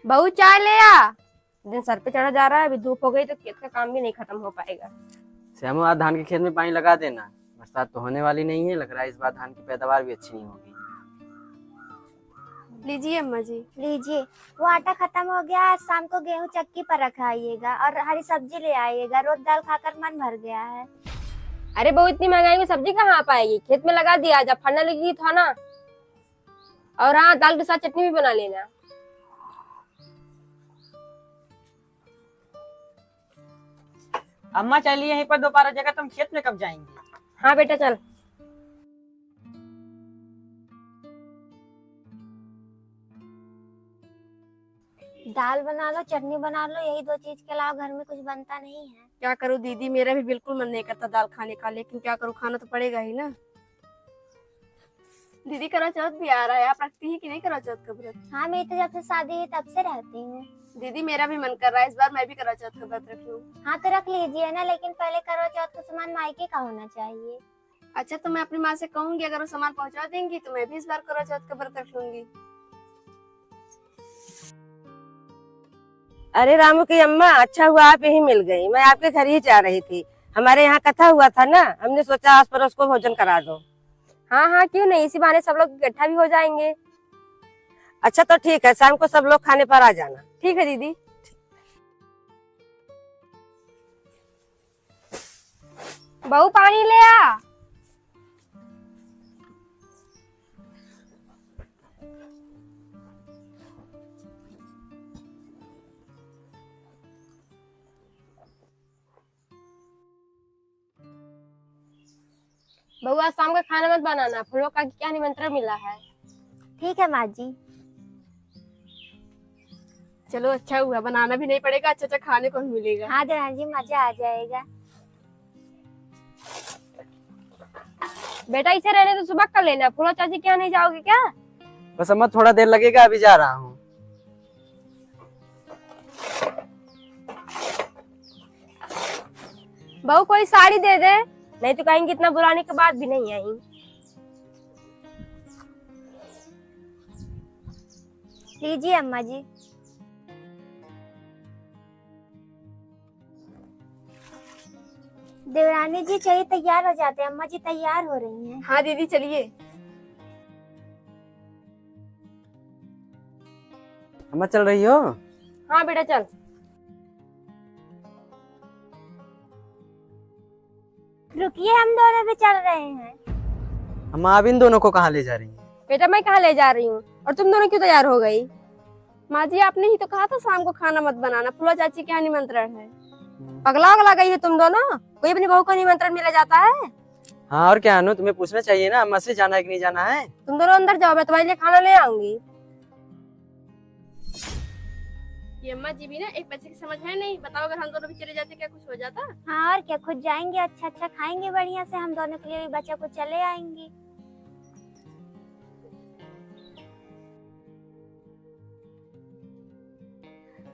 बहू चाय ले आ। दिन सर पे चढ़ा जा रहा है, अभी धूप हो गई तो खेत का काम भी नहीं खत्म हो पाएगा। श्यामू, आज धान के खेत में पानी लगा देना। बरसात तो होने वाली नहीं है, लग रहा है इस बार धान की पैदावार भी अच्छी नहीं होगी। लीजिए अम्मा जी। लीजिए। वो आटा खत्म हो गया, आज शाम को गेहूं चक्की पर रखाइएगा और हरी सब्जी ले आइएगा, रोज दाल खाकर मन भर गया है। अरे बहू, इतनी महंगाई में सब्जी कहाँ आ पाएगी? खेत में लगा दिया, जब फलने लगेगी था ना। और हाँ, दाल के साथ चटनी भी बना लेना। अम्मा चलिए यहीं पर दोबारा जगह, तुम खेत में कब जाएंगे? हाँ बेटा चल। दाल बना लो, चटनी बना लो, यही दो चीज के अलावा घर में कुछ बनता नहीं है। क्या करूँ दीदी, मेरा भी बिल्कुल मन नहीं करता दाल खाने का, लेकिन क्या करूँ, खाना तो पड़ेगा ही ना। दीदी करवा चौथ भी आ रहा है, आप रखती हैं कि नहीं करवा चौथ का व्रत? हाँ, मेरी तो जब से शादी हुई तब से रहती हूँ। दीदी मेरा भी मन कर रहा है, इस बार मैं भी करवा चौथ का व्रत रखूं। हाँ तो रख लीजिए ना, लेकिन पहले करवा चौथ का सामान मायके का होना चाहिए। अच्छा, तो मैं अपनी माँ से कहूंगी, अगर वो सामान पहुंचा देंगी तो मैं भी इस बार करवा चौथ का व्रत रख लूंगी। अरे रामू की अम्मा, अच्छा हुआ आप यहीं मिल गई। मैं आपके घर ही जा रही थी। हमारे यहाँ कथा हुआ था ना, हमने सोचा आस पड़ोस को भोजन करा दो। हाँ हाँ, क्यों नहीं, इसी बहाने सब लोग इकट्ठा भी हो जाएंगे। अच्छा तो ठीक है, शाम को सब लोग खाने पर आ जाना। ठीक है दीदी। बहू पानी ले आ। बहू आज शाम का खाना मत बनाना, फूलों का क्या निमंत्रण मिला है। ठीक है माँ जी। चलो अच्छा हुआ, बनाना भी नहीं पड़ेगा, अच्छा अच्छा खाने को भी मिलेगा। हाँ देवान जी, मजा आ जाएगा। बेटा इसे रहने तो सुबह कर लेना, फूलो चाची के यहाँ नहीं जाओगे क्या? बस अम्मा, थोड़ा देर लगेगा, अभी जा रहा हूँ। बहू कोई साड़ी दे दे, नहीं तो कहेंगे इतना बुलाने के बाद भी नहीं आई। लीजिए अम्मा जी। देवरानी जी चलिए, तैयार हो जाते हैं। अम्मा जी तैयार हो रही हैं। हाँ दीदी चलिए। अम्मा चल रही हो? हाँ बेटा चल। रुकिए, हम दोनों भी चल रहे हैं। अम्मा, आप इन दोनों को कहाँ ले जा रही हैं? बेटा मैं कहाँ ले जा रही हूँ, और तुम दोनों क्यों तैयार हो गई? माँ जी आपने ही तो कहा था शाम को खाना मत बनाना, फूलो चाची के यहाँ निमंत्रण है। पगला उगला गई है तुम दोनों, कोई अपनी बहू को निमंत्रण मिला जाता है? हाँ और क्या अनु, तुम्हें पूछना चाहिए ना अम्मा से जाना है कि नहीं जाना है। तुम दोनों अंदर जाओ, मैं तुम्हारे लिए खाना ले आऊंगी। ये अम्मा जी भी ना एक पैसे की समझ है नहीं, बताओ अगर हम दोनों भी चले जाते क्या कुछ हो जाता? हाँ और क्या, खुद जाएंगे, अच्छा अच्छा खाएंगे बढ़िया से, हम दोनों के लिए भी बच्चा को चले आएंगे।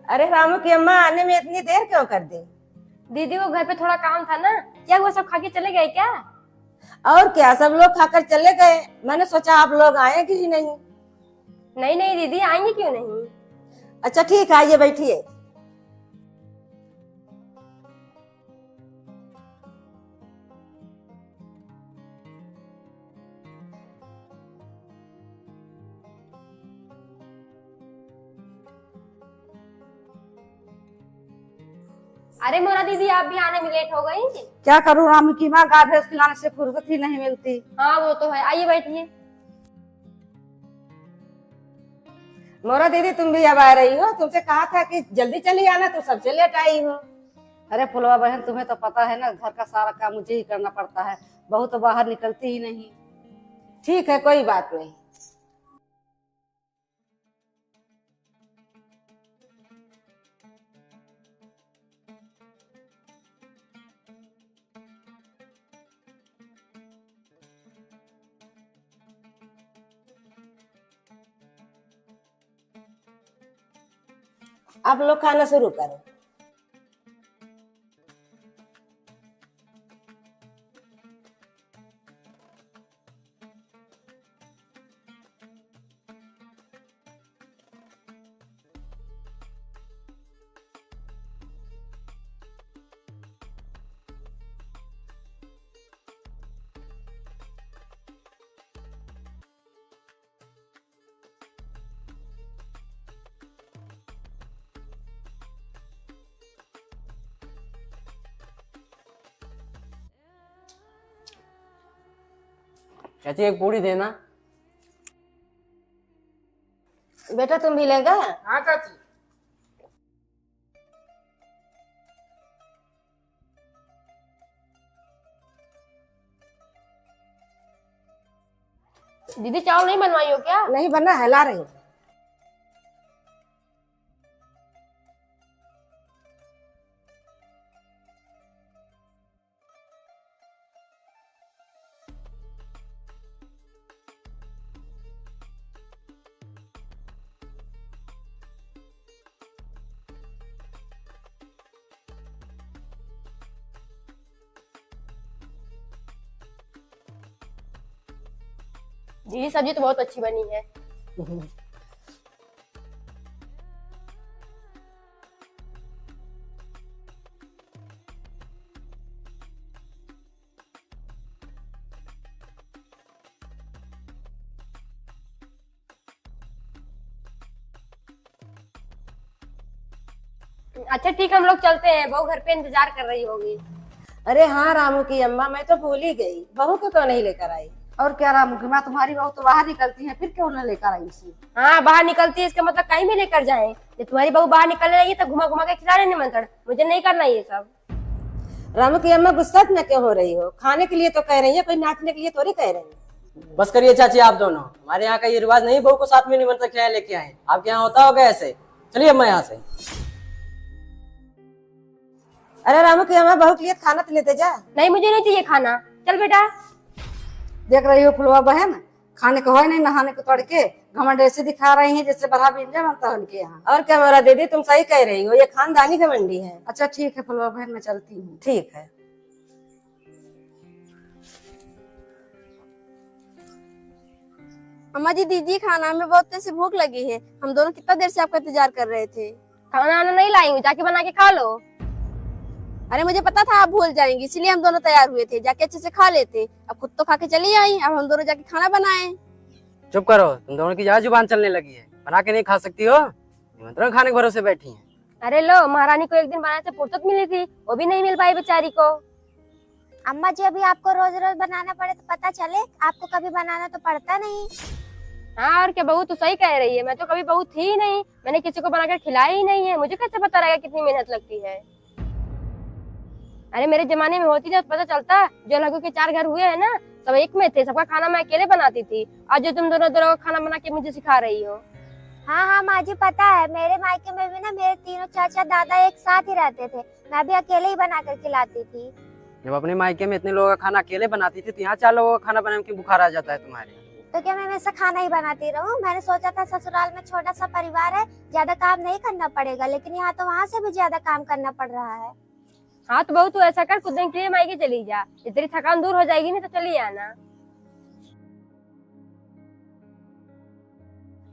अरे रामू की अम्मा, आने में इतनी देर क्यों कर दी? दीदी वो घर पे थोड़ा काम था ना। क्या हुआ, सब खा के चले गए क्या? और क्या, सब लोग खाकर चले गए। मैंने सोचा आप लोग आएंगे ही नहीं। नहीं नहीं दीदी, आएंगे क्यों नहीं। अच्छा ठीक है, आइए बैठिए। अरे मोरा दीदी, आप भी आने में लेट हो गई। क्या करूँ रामू की माँ, गाय भैंस खिलाने से फुर्सत ही नहीं मिलती। हाँ वो तो है, आइए बैठिए। मोरा दीदी, तुम भी अब आ रही हो? तुमसे कहा था कि जल्दी चली आना, तो सबसे लेट आई हो। अरे फुलवा बहन, तुम्हें तो पता है ना, घर का सारा काम मुझे ही करना पड़ता है। बहू तो बाहर निकलती ही नहीं। ठीक है, कोई बात नहीं। आप लोग खाना शुरू करो। चाची एक पूरी देना। बेटा तुम भी लेगा? हाँ चाची। दीदी चावल नहीं बनवाई हो क्या? नहीं बना है, ला रही हूँ। दीदी सब्जी तो बहुत अच्छी बनी है। अच्छा ठीक है, हम लोग चलते हैं, बहू घर पे इंतजार कर रही होगी। अरे हाँ रामू की अम्मा, मैं तो भूल ही गई, बहू को क्यों नहीं लेकर आई? और क्या रामू की माँ, तुम्हारी बहू तो बाहर निकलती है, फिर क्यों न लेकर आई इसे? हाँ बाहर निकलती है, इसका मतलब कहीं भी लेकर जाए। जब तुम्हारी बहू बाहर निकलने लगी तो घुमा घुमा के खिला रहे निमंत्रण, मुझे नहीं करना ये सब। रामू की अम्मा गुस्सा में क्यों हो रही हो? खाने के लिए तो कह रही है, कोई नाचने के लिए थोड़ी कह रही है। बस करिए चाची आप दोनों, हमारे यहाँ का ये रिवाज नहीं बहू को साथ में निमंत्रण खिलाए लेके आए। आपके यहाँ होता होगा ऐसे। चलिए अम्मा यहाँ से। अरे रामू की अम्मा, बहू के लिए खाना तो लेते जा। नहीं मुझे नहीं चाहिए खाना, चल बेटा। देख रही हो फुलवा बहन, खाने को है नहीं, नहाने को तोड़ के घमंड ऐसे दिखा रही है जैसे बड़ा बिंजा बनता है उनके यहाँ। और क्या मेरा दीदी, तुम सही कह रही हो, ये खानदानी घमंडी है। अच्छा ठीक है फुलवा बहन, मैं चलती हूँ। ठीक है। अम्मा जी दीजिए खाना, हमें बहुत तेज से भूख लगी है। हम दोनों कितना देर से आपका इंतजार कर रहे थे। खाना आना नहीं लाई हूँ, जाके बना के खा लो। अरे मुझे पता था आप भूल जाएंगी, इसलिए हम दोनों तैयार हुए थे, जाके अच्छे से खा लेते। अब खुद तो खा के चली आई, अब हम दोनों जाके खाना बनाए। चुप करो, तुम दोनों की ज्यादा जुबान चलने लगी है। बना के नहीं खा सकती हो, निमंत्रण खाने के भरोसे बैठी हैं। अरे लो, महारानी को एक दिन बनाने से फुर्सत मिली थी, वो भी नहीं मिल पाई बेचारी को। अम्मा जी अभी आपको रोज रोज बनाना पड़े तो पता चले, आपको कभी बनाना तो पड़ता नहीं। हाँ और क्या, बहू तो सही कह रही है, मैं तो कभी बहू थी ही नहीं, मैंने किसी को बनाकर खिलाया ही नहीं है, मुझे कैसे पता रहेगा कितनी मेहनत लगती है। अरे मेरे जमाने में होती ना तो पता चलता। जो लोगों के 4 घर हुए हैं ना, सब एक में थे, सबका खाना मैं अकेले बनाती थी। आज जो तुम दोनों दोनों खाना बना के मुझे सिखा रही हो। हाँ हाँ माँ जी पता है, मेरे मायके में भी ना मेरे तीनों चाचा दादा एक साथ ही रहते थे, मैं भी अकेले ही बना कर खिलाती थी। जब अपने मायके में इतने लोगों का खाना अकेले बनाती थी, तो यहाँ 4 लोगों का खाना बनाने में क्यों बुखार आ जाता है तुम्हारे? तो क्या मैं हमेशा खाना ही बनाती रहूं? मैंने सोचा था ससुराल में छोटा सा परिवार है, ज्यादा काम नहीं करना पड़ेगा, लेकिन यहाँ तो वहाँ से भी ज्यादा काम करना पड़ रहा है। हाँ तो बहू तू ऐसा कर, कुछ दिन के लिए मायके चली जा, तेरी थकान दूर हो जाएगी, नहीं तो चली आना।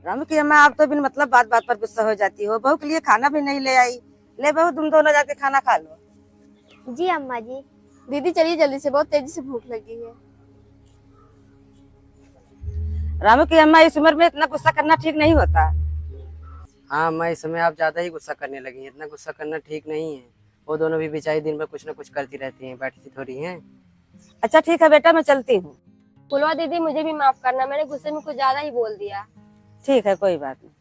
रामू की अम्मा, आप तो बिन मतलब बात बात पर गुस्सा हो जाती हो। बहू के लिए खाना भी नहीं ले आई। ले बहू, तुम दोनों जाके खाना खा लो। जी अम्मा जी। दीदी चलिए जल्दी से, बहुत तेजी से भूख लगी है। रामू की अम्मा, इस उम्र में इतना गुस्सा करना ठीक नहीं होता। हाँ अम्मा, इस समय आप ज्यादा ही गुस्सा करने लगी हैं। इतना गुस्सा करना ठीक नहीं है। वो दोनों भी बेचारी दिन भर कुछ न कुछ करती रहती हैं, बैठती थोड़ी हैं। अच्छा ठीक है बेटा, मैं चलती हूँ। फुलवा दीदी मुझे भी माफ करना, मैंने गुस्से में कुछ ज्यादा ही बोल दिया। ठीक है, कोई बात नहीं।